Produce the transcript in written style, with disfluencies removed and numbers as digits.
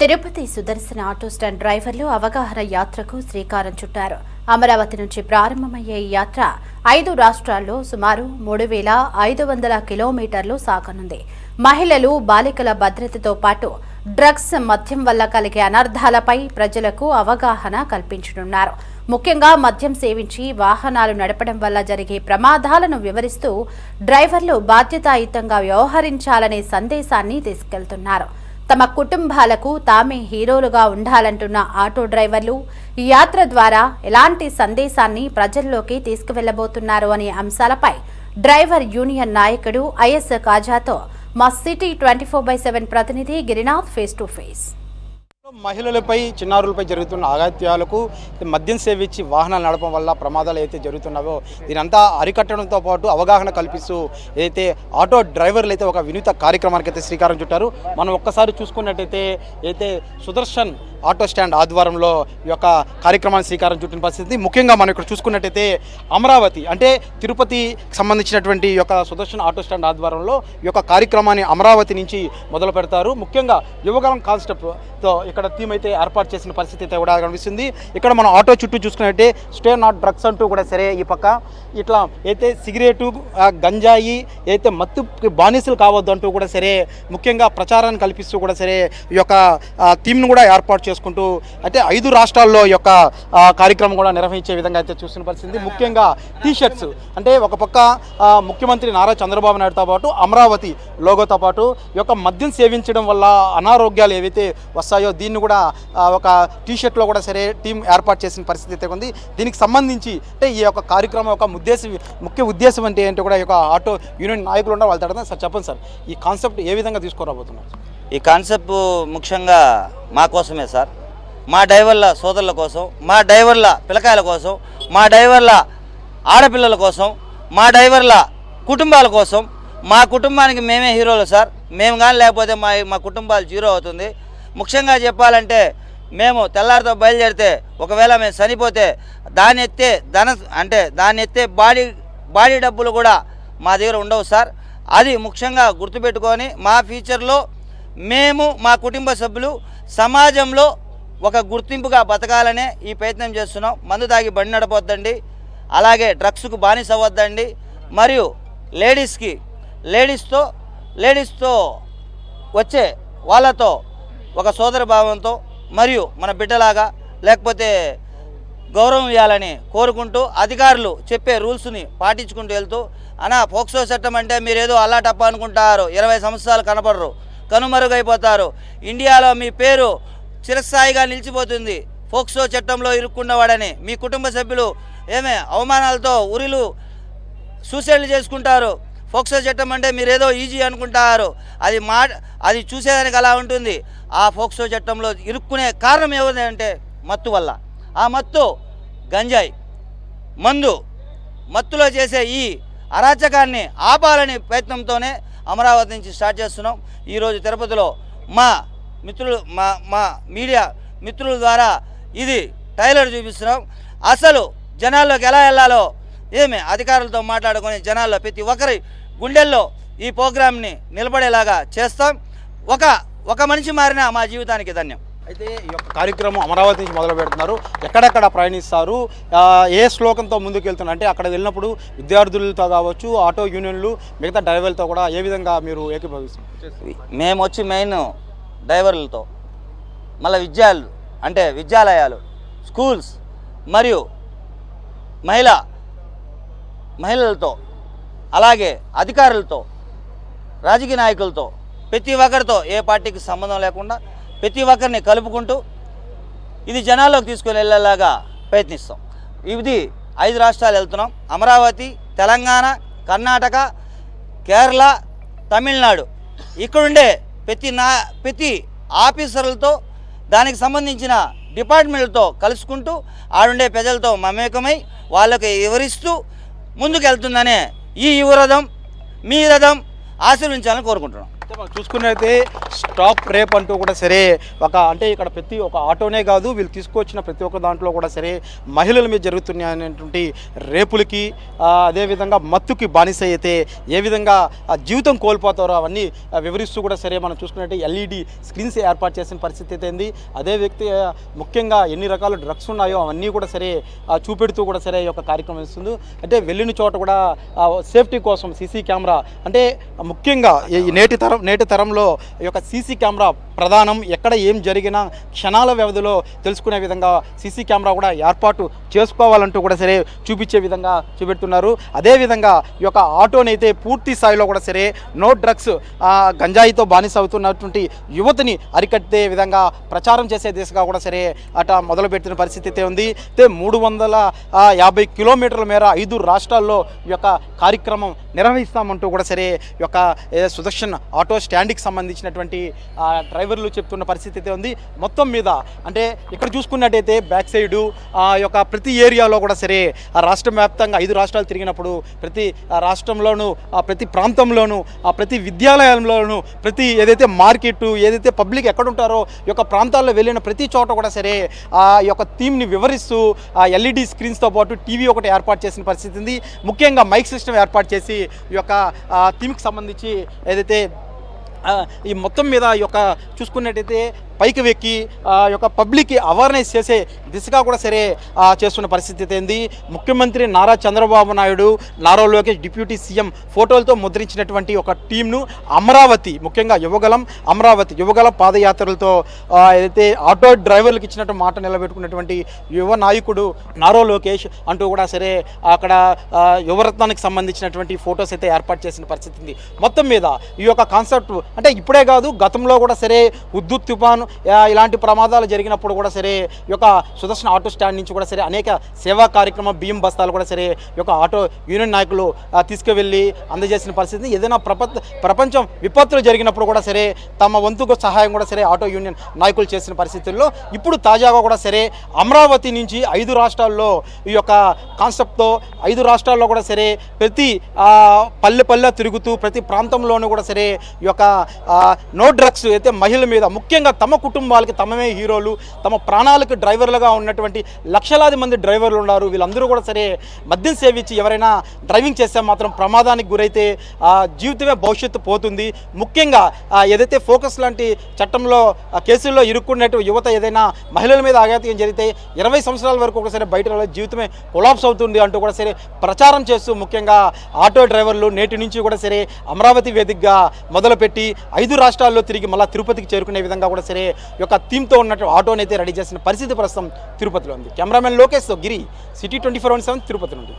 తిరుపతి సుదర్శన auto stand డ్రైవర్లు అవగాహన యాత్రకు శ్రీకారం చుట్టారు. అమరావతి నుంచి ప్రారంభమయ్యే ఈ యాత్ర 5 రాష్ట్రాల్లో సుమారు 3,500 కిలోమీటర్లు సాగనుంది. మహిళలు, బాలికల భద్రతతో పాటు డ్రగ్స్, మద్యం వల్ల కలిగే అనర్థాలపై ప్రజలకు అవగాహన కల్పించనున్నారు. ముఖ్యంగా మద్యం సేవించి వాహనాలు నడపడం వల్ల జరిగే ప్రమాదాలను వివరిస్తూ డ్రైవర్లు బాధ్యతాయుతంగా వ్యవహరించాలనే సందేశాన్ని తీసుకెళ్తున్నారు. తమ కుటుంబాలకు తామే హీరోలుగా ఉండాలంటున్న ఆటో డ్రైవర్లు ఈ యాత్ర ద్వారా ఎలాంటి సందేశాన్ని ప్రజల్లోకి తీసుకువెళ్లబోతున్నారు అనే అంశాలపై డ్రైవర్ యూనియన్ నాయకుడు ఐఎస్ కాజాతో మా సిటీ 24/7 ప్రతినిధి గిరినాథ్ ఫేస్ టు ఫేస్. మహిళలపై, చిన్నారులపై జరుగుతున్న అగత్యాలకు, మద్యం సేవించి వాహనాలు నడపడం వల్ల ప్రమాదాలు అయితే జరుగుతున్నావో దీనంతా అరికట్టడంతో పాటు అవగాహన కల్పిస్తూ ఏదైతే ఆటో డ్రైవర్లు అయితే ఒక వినూత్న కార్యక్రమానికి అయితే శ్రీకారం చుట్టారు. మనం ఒక్కసారి చూసుకున్నట్టయితే అయితే సుదర్శన్ ఆటో స్టాండ్ ఆధ్వర్యంలో ఈ యొక్క కార్యక్రమాన్ని శ్రీకారం చుట్టిన పరిస్థితి. ముఖ్యంగా మనం ఇక్కడ చూసుకున్నట్టయితే అమరావతి అంటే తిరుపతికి సంబంధించినటువంటి ఈ యొక్క సుదర్శన్ ఆటో స్టాండ్ ఆధ్వర్యంలో ఈ యొక్క కార్యక్రమాన్ని అమరావతి నుంచి మొదలు పెడతారు. ముఖ్యంగా యువగలం కాన్సెప్ట్తో ఇక్కడ థీమ్ అయితే ఏర్పాటు చేసిన పరిస్థితి అయితే కూడా కనిపిస్తుంది. ఇక్కడ మనం ఆటో చుట్టూ చూసుకున్నట్టే స్టే నాట్ డ్రగ్స్ అంటూ కూడా సరే ఈ పక్క ఇట్లా అయితే సిగరెటు, గంజాయి అయితే మత్తుకి బానిసలు కావద్దు అంటూ కూడా సరే ముఖ్యంగా ప్రచారాన్ని కల్పిస్తూ కూడా సరే ఈ యొక్క థీమ్ను కూడా ఏర్పాటు చేసుకుంటూ అయితే 5 రాష్ట్రాల్లో ఈ యొక్క కార్యక్రమం కూడా నిర్వహించే విధంగా అయితే చూస్తున్న పరిస్థితి. ముఖ్యంగా టీషర్ట్స్ అంటే ఒక పక్క ముఖ్యమంత్రి నారా చంద్రబాబు నాయుడుతో పాటు అమరావతి లోగోతో పాటు ఈ యొక్క మద్యం సేవించడం వల్ల అనారోగ్యాలు ఏవైతే వస్తాయో దీన్ని కూడా ఒక టీషర్ట్లో కూడా సరే టీం ఏర్పాటు చేసిన పరిస్థితి అయితే ఉంది. దీనికి సంబంధించి అంటే ఈ యొక్క కార్యక్రమం యొక్క ముఖ్య ఉద్దేశం అంటే కూడా ఈ యొక్క ఆటో యూనియన్ నాయకులు ఉన్నారు. వాళ్ళతో అడగడం. సార్ చెప్పండి సార్, ఈ కాన్సెప్ట్ ఏ విధంగా తీసుకురాబోతున్నారు? ఈ కాన్సెప్ట్ ముఖ్యంగా మా కోసమే సార్, మా డ్రైవర్ల సోదరుల కోసం, మా డ్రైవర్ల పిల్లకాయల కోసం, మా డ్రైవర్ల ఆడపిల్లల కోసం, మా డ్రైవర్ల కుటుంబాల కోసం. మా కుటుంబానికి మేమే హీరోలు సార్. మేము కానీ లేకపోతే మా కుటుంబాలు జీరో అవుతుంది. ముఖ్యంగా చెప్పాలంటే మేము తెల్లారితో బయలుదేరితే ఒకవేళ మేము చనిపోతే దాన్ని ఎత్తే బాడీ డబ్బులు కూడా మా దగ్గర ఉండవు సార్. అది ముఖ్యంగా గుర్తుపెట్టుకొని మా ఫ్యూచర్లో మేము, మా కుటుంబ సభ్యులు సమాజంలో ఒక గుర్తింపుగా బతకాలనే ఈ ప్రయత్నం చేస్తున్నాం. మందు తాగి బండి నడపొద్దండి, అలాగే డ్రగ్స్కు బానిస అవ్వద్దండి, మరియు లేడీస్తో వచ్చే వాళ్ళతో ఒక సోదర భావంతో మరియు మన బిడ్డలాగా లేకపోతే గౌరవం ఇవ్వాలని కోరుకుంటూ అధికారులు చెప్పే రూల్స్ని పాటించుకుంటూ వెళ్తూ పోక్సో చట్టం అంటే మీరేదో అల్లాటప్ప అనుకుంటారు, 20 సంవత్సరాలు కనపడరు, కనుమరుగైపోతారు. ఇండియాలో మీ పేరు చిరస్థాయిగా నిలిచిపోతుంది పోక్సో చట్టంలో ఇరుక్కున్నవాడని. మీ కుటుంబ సభ్యులు అవమానాలతో ఉరిలు సూసైడ్లు చేసుకుంటారు. పోక్సో చట్టం అంటే మీరేదో ఈజీ అనుకుంటారు. అది చూసేదానికి అలా ఉంటుంది. ఆ పోక్సో చట్టంలో ఇరుక్కునే కారణం ఏమిటంటే మత్తు వల్ల. ఆ మత్తు గంజాయి, మత్తులో చేసే ఈ అరాచకాన్ని ఆపాలని ప్రయత్నంతోనే అమరావతి నుంచి స్టార్ట్ చేస్తున్నాం. ఈరోజు తిరుపతిలో మా మిత్రులు మా మీడియా మిత్రుల ద్వారా ఇది ట్రైలర్ చూపిస్తున్నాం. అసలు జనాల్లోకి ఎలా వెళ్ళాలో అధికారులతో మాట్లాడుకొని జనాల్లో ప్రతి ఒక్కరి గుండెల్లో ఈ ప్రోగ్రామ్ని నిలబడేలాగా చేస్తాం. ఒక మనిషి మారినా మా జీవితానికి ధన్యం. అయితే ఈ యొక్క కార్యక్రమం అమరావతి నుంచి మొదలు పెడుతున్నారు. ఎక్కడెక్కడ ప్రయాణిస్తారు, ఏ శ్లోకంతో ముందుకు వెళ్తున్నారు అంటే అక్కడ వెళ్ళినప్పుడు విద్యార్థులతో కావచ్చు, ఆటో యూనియన్లు, మిగతా డ్రైవర్లతో కూడా ఏ విధంగా మీరు ఏకీభవిస్తారు? మేము వచ్చి మెయిన్ డ్రైవర్లతో, మళ్ళీ విద్యాలయాలు, స్కూల్స్ మరియు మహిళలతో, అలాగే అధికారులతో, రాజకీయ నాయకులతో, ప్రతి ఒక్కరితో ఏ పార్టీకి సంబంధం లేకుండా ప్రతి ఒక్కరిని కలుపుకుంటూ ఇది జనాల్లోకి తీసుకొని వెళ్ళేలాగా ప్రయత్నిస్తాం. ఇది 5 రాష్ట్రాలు వెళ్తున్నాం. అమరావతి, తెలంగాణ, కర్ణాటక, కేరళ, తమిళనాడు. ఇక్కడుండే ప్రతి ఆఫీసర్లతో, దానికి సంబంధించిన డిపార్ట్మెంట్లతో కలుసుకుంటూ ఆడుండే ప్రజలతో మమేకమై వాళ్ళకి వివరిస్తూ ముందుకు వెళ్తుందనే ఈ యువరథం, మీ రథం ఆశీర్వించాలని కోరుకుంటున్నాం. మనం చూసుకున్నైతే స్టాప్ రేప్ అంటూ కూడా సరే అంటే ఇక్కడ ప్రతి ఒక ఆటోనే కాదు వీళ్ళు తీసుకొచ్చిన ప్రతి ఒక్క దాంట్లో కూడా సరే మహిళల మీద జరుగుతున్నటువంటి రేపులకి అదేవిధంగా మత్తుకి బానిస అయితే ఏ విధంగా జీవితం కోల్పోతారో అవన్నీ వివరిస్తూ కూడా సరే మనం చూసుకున్నట్టే ఎల్ఈడి స్క్రీన్స్ ఏర్పాటు చేసిన పరిస్థితి అయితే ఉంది. అదే వ్యక్తి ముఖ్యంగా ఎన్ని రకాల డ్రగ్స్ ఉన్నాయో అవన్నీ కూడా సరే చూపెడుతూ కూడా సరే ఈ యొక్క కార్యక్రమం ఇస్తుంది. అంటే వెళ్ళిన చోట కూడా సేఫ్టీ కోసం సీసీ కెమెరా అంటే ముఖ్యంగా ఈ నేటి తరంలో ఈ యొక్క సీసీ కెమెరా ప్రధానం. ఎక్కడ ఏం జరిగినా క్షణాల వ్యవధిలో తెలుసుకునే విధంగా సీసీ కెమెరా కూడా ఏర్పాటు చేసుకోవాలంటూ కూడా సరే చూపించే విధంగా చూపెడుతున్నారు. అదేవిధంగా ఈ యొక్క ఆటోనైతే పూర్తి స్థాయిలో కూడా సరే నో డ్రగ్స్ గంజాయితో బానిస అవుతున్నటువంటి యువతని అరికట్టే విధంగా ప్రచారం చేసే దిశగా కూడా సరే మొదలుపెట్టిన పరిస్థితి అయితే ఉంది. 350 కిలోమీటర్ల మేర 5 రాష్ట్రాల్లో ఈ యొక్క కార్యక్రమం నిర్వహిస్తామంటూ కూడా సరే ఈ యొక్క సుదర్శన్ ఆటో స్టాండ్కి సంబంధించినటువంటి డ్రైవర్లు చెప్తున్న పరిస్థితి అయితే ఉంది. మొత్తం మీద అంటే ఇక్కడ చూసుకున్నట్టయితే బ్యాక్ సైడు యొక్క ప్రతి ఏరియాలో కూడా సరే రాష్ట్ర వ్యాప్తంగా 5 రాష్ట్రాలు తిరిగినప్పుడు ప్రతి రాష్ట్రంలోనూ ప్రతి ప్రాంతంలోనూ ప్రతి విద్యాలయంలోనూ ప్రతి ఏదైతే మార్కెట్ ఏదైతే పబ్లిక్ ఎక్కడ ఉంటారో ఈ యొక్క ప్రాంతాల్లో వెళ్ళిన ప్రతి చోట కూడా సరే ఈ యొక్క థీమ్ని వివరిస్తూ ఎల్ఈడి స్క్రీన్స్తో పాటు టీవీ ఒకటి ఏర్పాటు చేసిన పరిస్థితి ఉంది. ముఖ్యంగా మైక్ సిస్టమ్ ఏర్పాటు చేసి ఈ యొక్క థీమ్కి సంబంధించి ఏదైతే ఈ మొత్తం మీద ఈ యొక్క చూసుకున్నట్టయితే పైకి వెక్కి యొక్క పబ్లిక్కి అవేర్నెస్ చేసే దిశగా కూడా సరే చేస్తున్న పరిస్థితి ఏంది. ముఖ్యమంత్రి నారా చంద్రబాబు నాయుడు, నారా లోకేష్ డిప్యూటీ సీఎం ఫోటోలతో ముద్రించినటువంటి ఒక టీంను అమరావతి ముఖ్యంగా యువగలం పాదయాత్రలతో ఏదైతే ఆటో డ్రైవర్లకు ఇచ్చినట్టు మాట నిలబెట్టుకున్నటువంటి యువ నాయకుడు నారా లోకేష్ అంటూ కూడా సరే అక్కడ యువరత్నానికి సంబంధించినటువంటి ఫొటోస్ అయితే ఏర్పాటు చేసిన పరిస్థితి ఉంది. మొత్తం మీద ఈ యొక్క కాన్సెప్ట్ అంటే ఇప్పుడే కాదు గతంలో కూడా సరే ఉద్దుత్ తుఫాను ఇలాంటి ప్రమాదాలు జరిగినప్పుడు కూడా సరే ఈ యొక్క సుదర్శన్ ఆటో స్టాండ్ నుంచి కూడా సరే అనేక సేవా కార్యక్రమం బియ్యం బస్తాలు కూడా సరే ఈ యొక్క ఆటో యూనియన్ నాయకులు తీసుకువెళ్ళి అందజేసిన పరిస్థితి. ఏదైనా ప్రపంచం విపత్తులు జరిగినప్పుడు కూడా సరే తమ వంతుకు సహాయం కూడా సరే ఆటో యూనియన్ నాయకులు చేసిన పరిస్థితుల్లో ఇప్పుడు తాజాగా కూడా సరే అమరావతి నుంచి 5 రాష్ట్రాల్లో ఈ యొక్క కాన్సెప్ట్తో 5 రాష్ట్రాల్లో కూడా సరే ప్రతి పల్లె తిరుగుతూ ప్రతి ప్రాంతంలోనూ కూడా సరే ఈ యొక్క నో డ్రగ్స్ అయితే మహిళల మీద ముఖ్యంగా తమ కుటుంబాలకి తమమే హీరోలు, తమ ప్రాణాలకు డ్రైవర్లుగా ఉన్నటువంటి లక్షలాది మంది డ్రైవర్లు ఉన్నారు. వీళ్ళందరూ కూడా సరే మద్యం సేవించి ఎవరైనా డ్రైవింగ్ చేస్తే మాత్రం ప్రమాదానికి గురైతే జీవితమే భవిష్యత్తు పోతుంది. ముఖ్యంగా ఏదైతే ఫోకస్ లాంటి చట్టంలో కేసుల్లో ఇరుక్కున్నట్టు యువత ఏదైనా మహిళల మీద ఆఘాతం జరిగితే 20 సంవత్సరాల వరకు ఒకసారి బయట జీవితమే కొలాప్స్ అవుతుంది అంటూ కూడా సరే ప్రచారం చేస్తూ ముఖ్యంగా ఆటో డ్రైవర్లు నేటి నుంచి కూడా సరే అమరావతి వేదికగా మొదలుపెట్టి 5 రాష్ట్రాల్లో తిరిగి మళ్ళీ తిరుపతికి చేరుకునే విధంగా కూడా సరే ఈ యొక్క థీమ్తో ఉన్నట్టు ఆటోని అయితే రెడీ చేసిన పరిస్థితి ప్రస్తుతం తిరుపతిలో ఉంది. కెమెరామెన్ లోకేష్తో గిరి, సిటీ 24/7 తిరుపతి నుండి.